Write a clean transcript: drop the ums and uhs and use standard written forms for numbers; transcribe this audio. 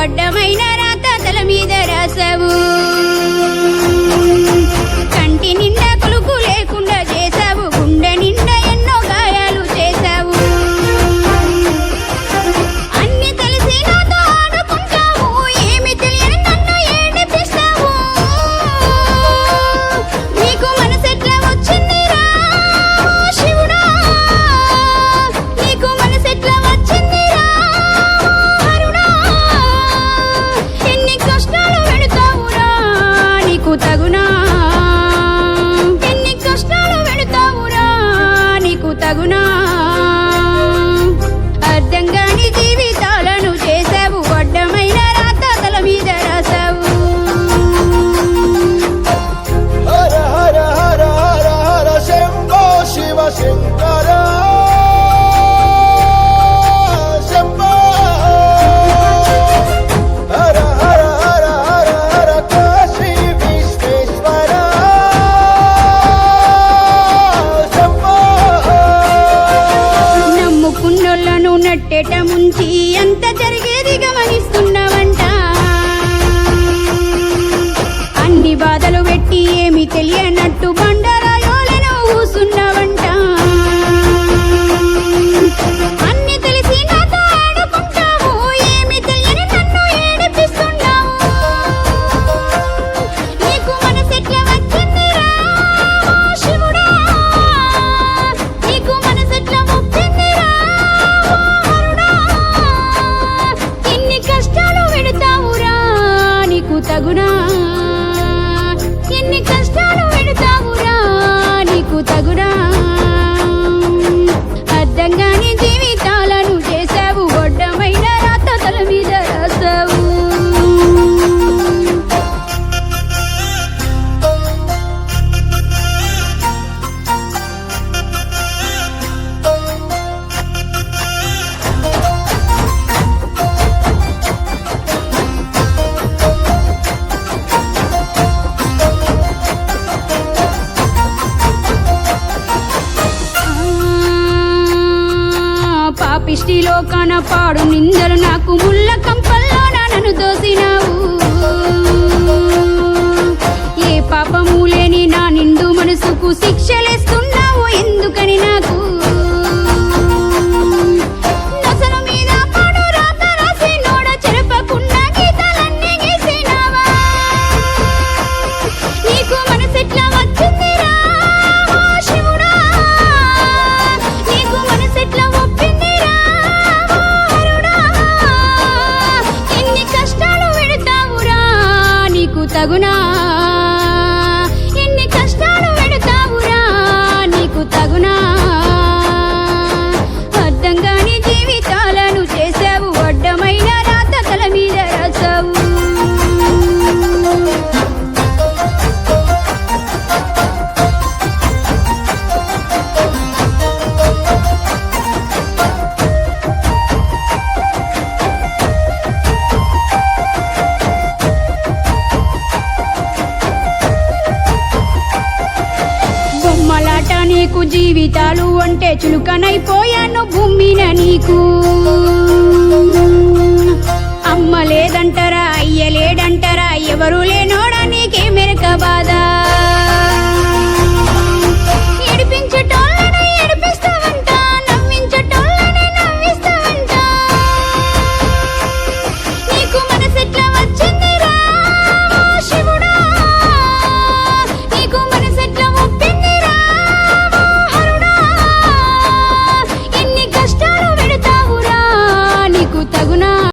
అడ్డమైన రాత తల మీద రాసావు కంటి నిండా కులుకు లేకుండా చేసావు గుండె నిండా ఎన్నో గాయాలు చేసావు అన్ని తెలిసి నాతో ఆడుకుంటావు ఏమి తెలియని నన్ను ఏడిపిస్తావు నీకు మనసెట్లా వచ్చిందిరా శివుడా నీకు మనసెట్లా వచ్చిందిరా తగునా ఎన్ని కష్టాలు పెడతావురా నీకు తగునా అర్థం కాని జీవితాలను చేసావు అడ్డమైన రాత తల మీద రాసావు హర హర హర హర హర శంభో శివ శంకర శంభో హర హర హర హర హర కాశీ నమ్ముకున్నోళ్ళను నట్టేట ముంచి అంత జరిగేది గమనిస్తున్నావంట అన్ని బాధలు పెట్టి ఏమి తెలియనట్టు బండరాయోలను కూసున్నావంట అన్ని తెలిసి నాతో ఆడుకుంటావు ఏమి తెలియని నన్ను ఏడిపిస్తున్నావు నీకు మనసెట్లా వచ్చిందిరా శివుడా నీకు మనసెట్లా వచ్చిందిరా హరుడా ఎన్ని కష్టాలు పెడతావురా నీకు తగునా ఎన్ని కష్టాలు పెడతావురా నీకు తగునా అర్థం కాని జీవితాలను చేసావు గొడ్డమైన రాత తల మీద రాసావు పాపిష్టిలో కనపాడు నిందలు నాకు ముళ్ళ కంపల్లో నన్ను దోసినావు ఏ పాపము లేని నా నిండు మనసుకు శిక్షలేస్తున్నావు ఎందుకని నాకు నొసలు మీద పాడు రాత రాసి నోడ చెరపకుండా గీతాలన్నీ గీసినావా నీకు మనసెట్లా వచ్చిందిరా శివుడా నీకు మనసెట్లా ఒప్పిందిరా హరుడా ఎన్ని కష్టాలు పెడతావురా నీకు తగునా ఎన్ని కష్టాలు పెడతావురా నీకు తగునా అర్థం కాని జీవితాలను చేసావు అడ్డమైన రాత తల మీద రాసావు బొమ్మలాట నీకు జీవితాలు అంటే చులుకనైపోయాను భూమిన నీకు అమ్మ లేదంటారా అయ్య లేడంటారా ఎవరు లేనోడా నీకే మెరక బాధ